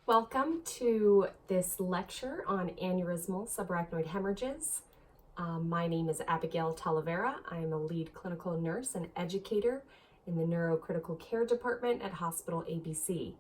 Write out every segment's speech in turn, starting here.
Welcome to this lecture on aneurysmal subarachnoid hemorrhages. My name is Abigail Talavera. I am a lead clinical nurse and educator in the neurocritical care department at Hospital ABC.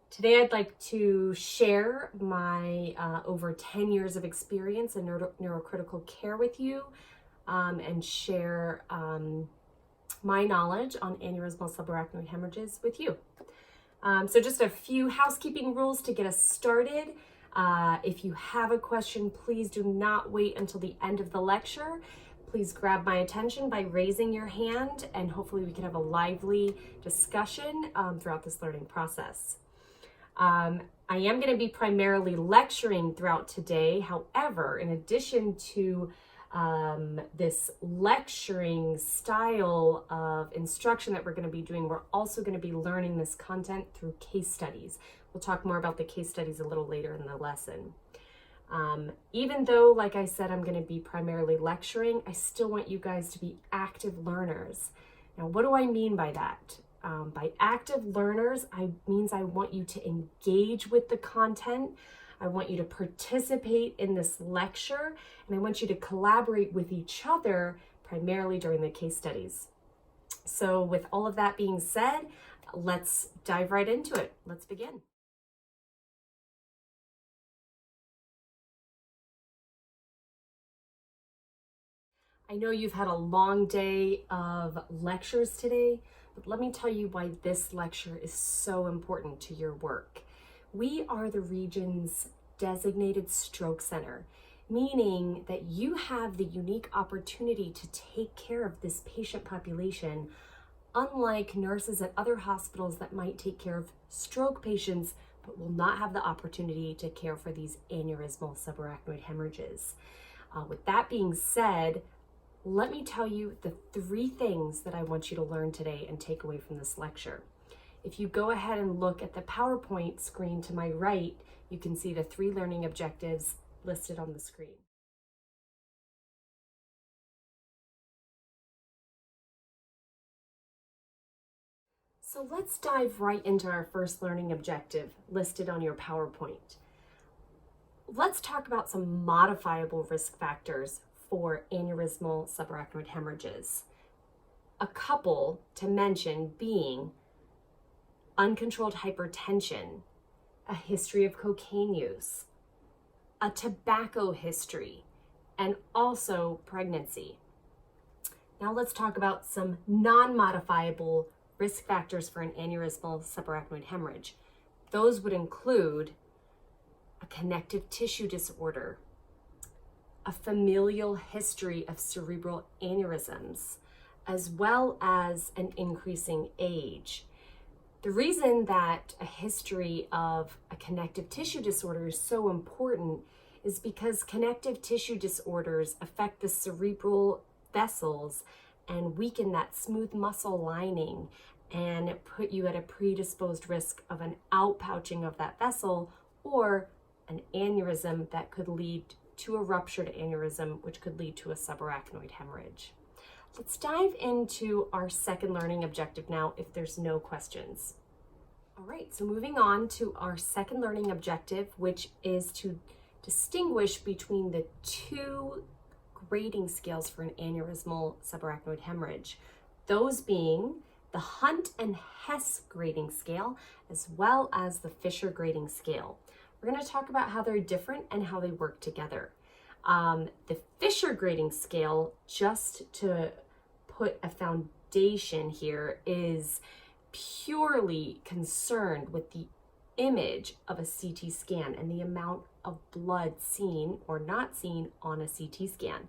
Today I'd like to share my over 10 years of experience in neurocritical care with you and share my knowledge on aneurysmal subarachnoid hemorrhages with you. So just a few housekeeping rules to get us started. If you have a question, please do not wait until the end of the lecture. Please grab my attention by raising your hand, and hopefully we can have a lively discussion throughout this learning process. I am going to be primarily lecturing throughout today. However, in addition to this lecturing style of instruction that we're going to be doing, we're also going to be learning this content through case studies. We'll talk more about the case studies a little later in the lesson. Even though, like I said, I'm going to be primarily lecturing, I still want you guys to be active learners. Now, what do I mean by that? By active learners, I want you to engage with the content. I want you to participate in this lecture, and I want you to collaborate with each other, primarily during the case studies. So with all of that being said, let's dive right into it. Let's begin. I know you've had a long day of lectures today, but let me tell you why this lecture is so important to your work. We are the region's designated stroke center, meaning that you have the unique opportunity to take care of this patient population, unlike nurses at other hospitals that might take care of stroke patients, but will not have the opportunity to care for these aneurysmal subarachnoid hemorrhages. With that being said, let me tell you the 3 things that I want you to learn today and take away from this lecture. If you go ahead and look at the PowerPoint screen to my right, you can see the 3 learning objectives listed on the screen. So let's dive right into our first learning objective listed on your PowerPoint. Let's talk about some modifiable risk factors for aneurysmal subarachnoid hemorrhages. A couple to mention being uncontrolled hypertension, a history of cocaine use, a tobacco history, and also pregnancy. Now let's talk about some non-modifiable risk factors for an aneurysmal subarachnoid hemorrhage. Those would include a connective tissue disorder, a familial history of cerebral aneurysms, as well as an increasing age. The reason that a history of a connective tissue disorder is so important is because connective tissue disorders affect the cerebral vessels and weaken that smooth muscle lining and put you at a predisposed risk of an outpouching of that vessel or an aneurysm that could lead to a ruptured aneurysm, which could lead to a subarachnoid hemorrhage. Let's dive into our second learning objective now, if there's no questions. All right, so moving on to our second learning objective, which is to distinguish between the 2 grading scales for an aneurysmal subarachnoid hemorrhage. Those being the Hunt and Hess grading scale, as well as the Fisher grading scale. We're going to talk about how they're different and how they work together. The Fisher grading scale, just to put a foundation here, is purely concerned with the image of a CT scan and the amount of blood seen or not seen on a CT scan.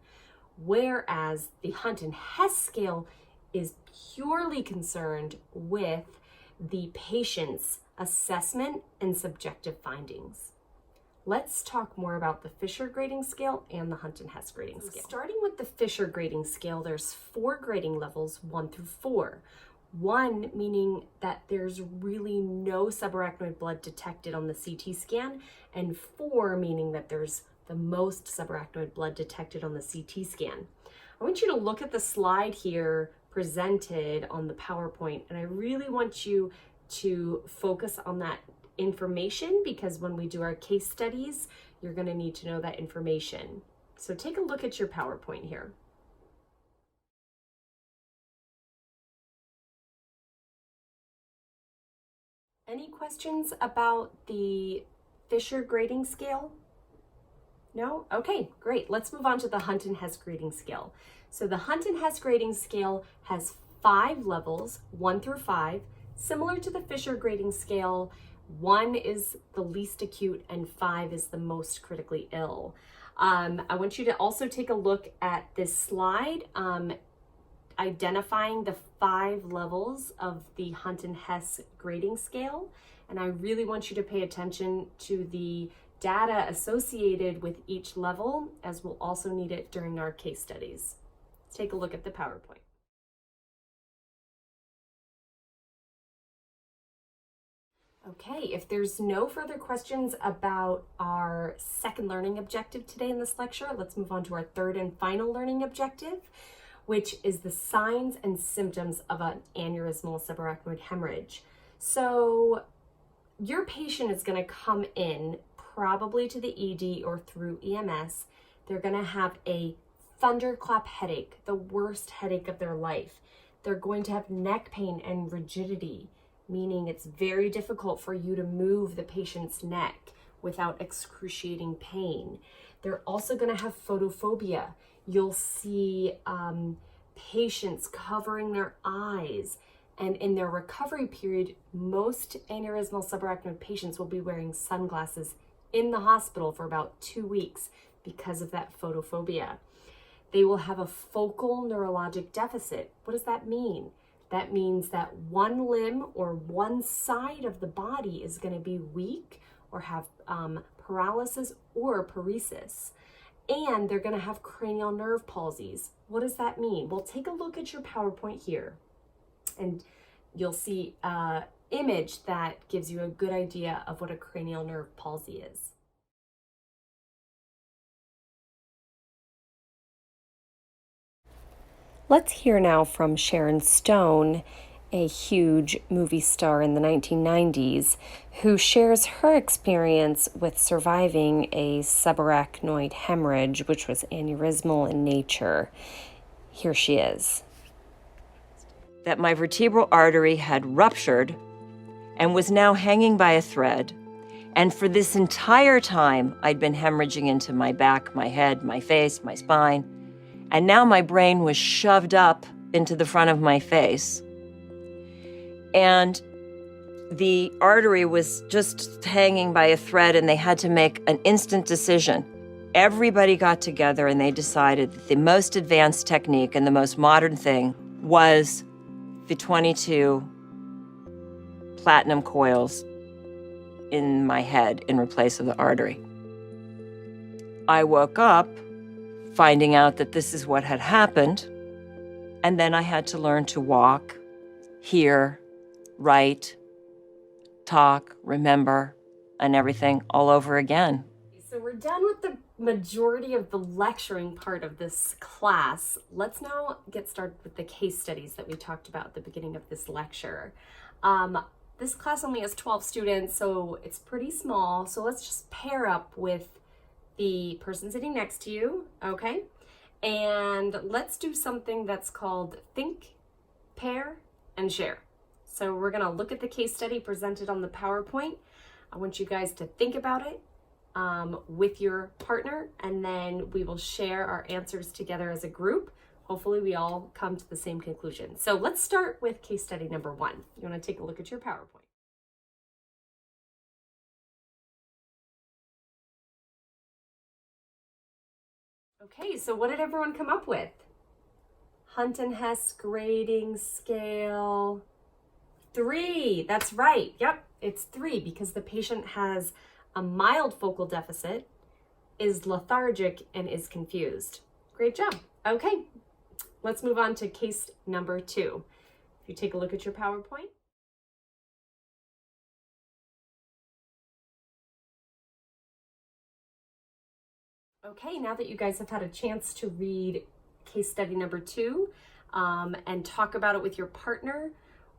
Whereas the Hunt and Hess scale is purely concerned with the patient's assessment and subjective findings. Let's talk more about the Fisher grading scale and the Hunt and Hess grading scale. Starting with the Fisher grading scale, there's 4 grading levels, 1 through 4. 1 meaning that there's really no subarachnoid blood detected on the CT scan, and 4 meaning that there's the most subarachnoid blood detected on the CT scan. I want you to look at the slide here presented on the PowerPoint, and I really want you to focus on that information because when we do our case studies, you're going to need to know that information. So take a look at your PowerPoint here. Any questions about the Fisher grading scale? No? Okay, great. Let's move on to the Hunt and Hess grading scale. So the Hunt and Hess grading scale has 5 levels, 1 through 5. Similar to the Fisher grading scale, 1 is the least acute and 5 is the most critically ill. I want you to also take a look at this slide, identifying the 5 levels of the Hunt and Hess grading scale. And I really want you to pay attention to the data associated with each level, as we'll also need it during our case studies. Let's take a look at the PowerPoint. Okay, if there's no further questions about our second learning objective today in this lecture, let's move on to our third and final learning objective, which is the signs and symptoms of an aneurysmal subarachnoid hemorrhage. So your patient is going to come in probably to the ED or through EMS. They're going to have a thunderclap headache, the worst headache of their life. They're going to have neck pain and rigidity, meaning it's very difficult for you to move the patient's neck without excruciating pain. They're also going to have photophobia. You'll see patients covering their eyes, and in their recovery period, most aneurysmal subarachnoid patients will be wearing sunglasses in the hospital for about 2 weeks because of that photophobia. They will have a focal neurologic deficit. What does that mean? That means that one limb or one side of the body is going to be weak or have paralysis or paresis. And they're going to have cranial nerve palsies. What does that mean? Well, take a look at your PowerPoint here, and you'll see an image that gives you a good idea of what a cranial nerve palsy is. Let's hear now from Sharon Stone, a huge movie star in the 1990s, who shares her experience with surviving a subarachnoid hemorrhage, which was aneurysmal in nature. Here she is. That my vertebral artery had ruptured and was now hanging by a thread. And for this entire time, I'd been hemorrhaging into my back, my head, my face, my spine. And now my brain was shoved up into the front of my face. And the artery was just hanging by a thread, and they had to make an instant decision. Everybody got together and they decided that the most advanced technique and the most modern thing was the 22 platinum coils in my head in place of the artery. I woke up finding out that this is what had happened, and then I had to learn to walk, hear, write, talk, remember, and everything all over again. So we're done with the majority of the lecturing part of this class. Let's now get started with the case studies that we talked about at the beginning of this lecture. This class only has 12 students, so it's pretty small. So let's just pair up with the person sitting next to you, okay? And let's do something that's called think, pair, and share. So we're gonna look at the case study presented on the PowerPoint. I want you guys to think about it with your partner, and then we will share our answers together as a group. Hopefully we all come to the same conclusion. So let's start with case study number 1. You wanna take a look at your PowerPoint. Okay, so what did everyone come up with? Hunt and Hess grading scale 3. That's right. Yep, it's 3 because the patient has a mild focal deficit, is lethargic, and is confused. Great job. Okay, let's move on to case number 2. If you take a look at your PowerPoint. Okay, now that you guys have had a chance to read case study number 2 and talk about it with your partner,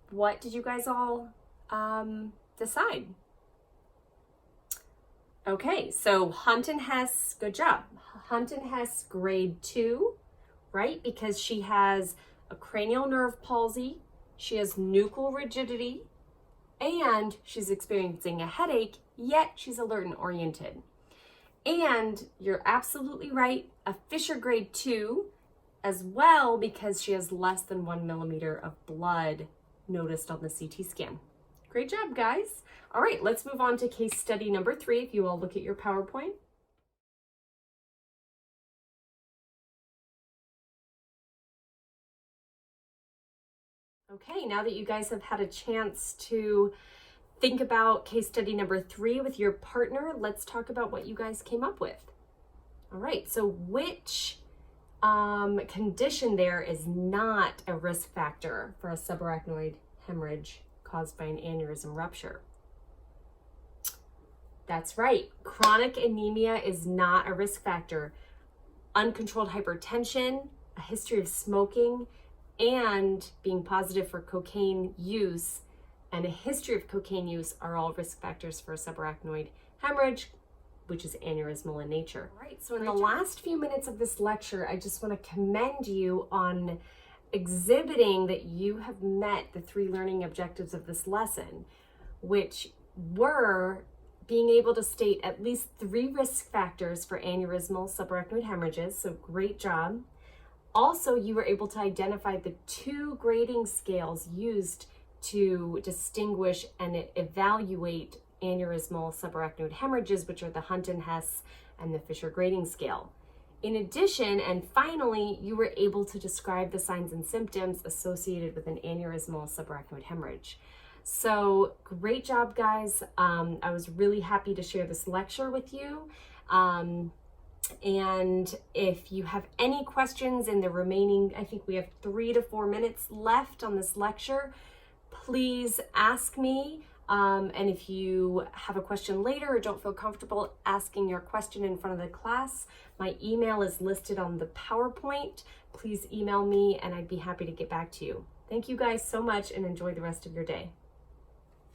what did you guys all decide? Okay, so Hunt and Hess, good job. Hunt and Hess grade 2, right? Because she has a cranial nerve palsy, she has nuchal rigidity, and she's experiencing a headache, yet she's alert and oriented. And you're absolutely right, a Fisher grade 2 as well, because she has less than 1 millimeter of blood noticed on the CT scan. Great job, guys. All right, let's move on to case study number 3, if you all look at your PowerPoint. Okay, now that you guys have had a chance to think about case study number 3 with your partner, let's talk about what you guys came up with. All right, so which condition there is not a risk factor for a subarachnoid hemorrhage caused by an aneurysm rupture? That's right, chronic anemia is not a risk factor. Uncontrolled hypertension, a history of smoking, and being positive for cocaine use and a history of cocaine use are all risk factors for a subarachnoid hemorrhage, which is aneurysmal in nature. All right, so in the last few minutes of this lecture, I just want to commend you on exhibiting that you have met the 3 learning objectives of this lesson, which were being able to state at least 3 risk factors for aneurysmal subarachnoid hemorrhages, so great job. Also, you were able to identify the 2 grading scales used to distinguish and evaluate aneurysmal subarachnoid hemorrhages, which are the Hunt and Hess and the Fisher grading scale. In addition, and finally, you were able to describe the signs and symptoms associated with an aneurysmal subarachnoid hemorrhage. So great job, guys. I was really happy to share this lecture with you. And if you have any questions in the remaining, I think we have 3 to 4 minutes left on this lecture, please ask me. And if you have a question later or don't feel comfortable asking your question in front of the class, my email is listed on the PowerPoint. Please email me and I'd be happy to get back to you. Thank you guys so much and enjoy the rest of your day.